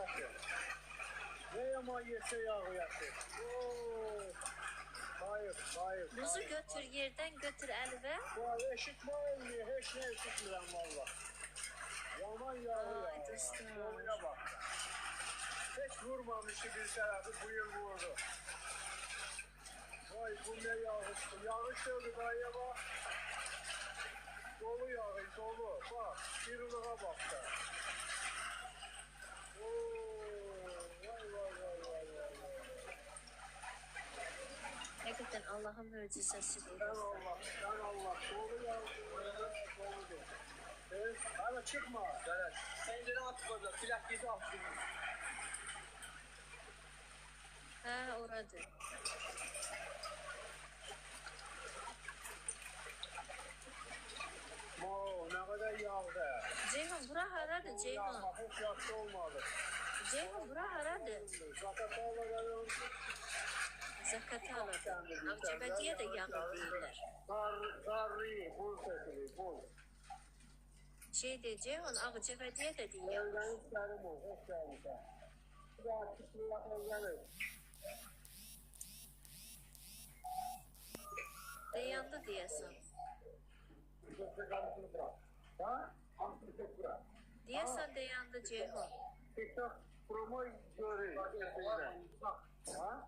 yatır. Ne yaman yese yağı yatır. Hayır, hayır. Buzu götür, yerden götür Əlvə. Ya eşitme olmuyor, hiç ne eşitmirəm valla. Yaman yağı Ay ya. dostum. Doğruya bak. Hiç vurmamıştı bir tarafı, bu yıl vurdu. Vay bu ne yağıştı. Yağış oldu dayıya bak. Dolu yağı, dolu. Bak, şiruluğa bak da. Vay vay vay vay vay. Həqiqətən Allahın möcüzəsidir. Sen Allah, sen Allah. Dolu yağı, dolu. Evet, hadi çıkma. Evet. Pencere atıp orada. Plak gibi atıp. Hə, oradır. Ne kadar yağdı. Ceyhun, bura haradır Ceyhun? Yağma hiç yaşlı olmadı. Ceyhun, bura haradır? Zakatlarla geliyorum. Zakatı aladı. Avcabadiyə də yağı deyirlər. Zarri, bul sesini, bul. Şey de Ceyhun, Avcabadiyə də deyirlər. Evlenin isterim ol, hoş geldin sen. Bir daha çıkmaya evlenin. Dayandı deyəsən. Sesini kamısını bırak. Ha? Kamısını ses bırak. Deyəsən dayandı Ceyhun. TikTok promo görür. Ha?